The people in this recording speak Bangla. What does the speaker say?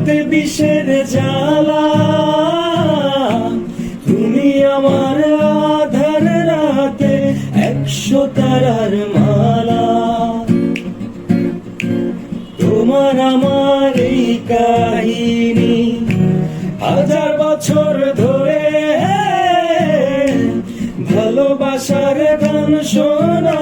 রাতে বিষের জ্বালা, তুমি আমার আধার রাতে 100 তারার মালা। তোমার আমার এই কাহিনী 1000 বছর ধরে, ভালোবাসার গান শোনা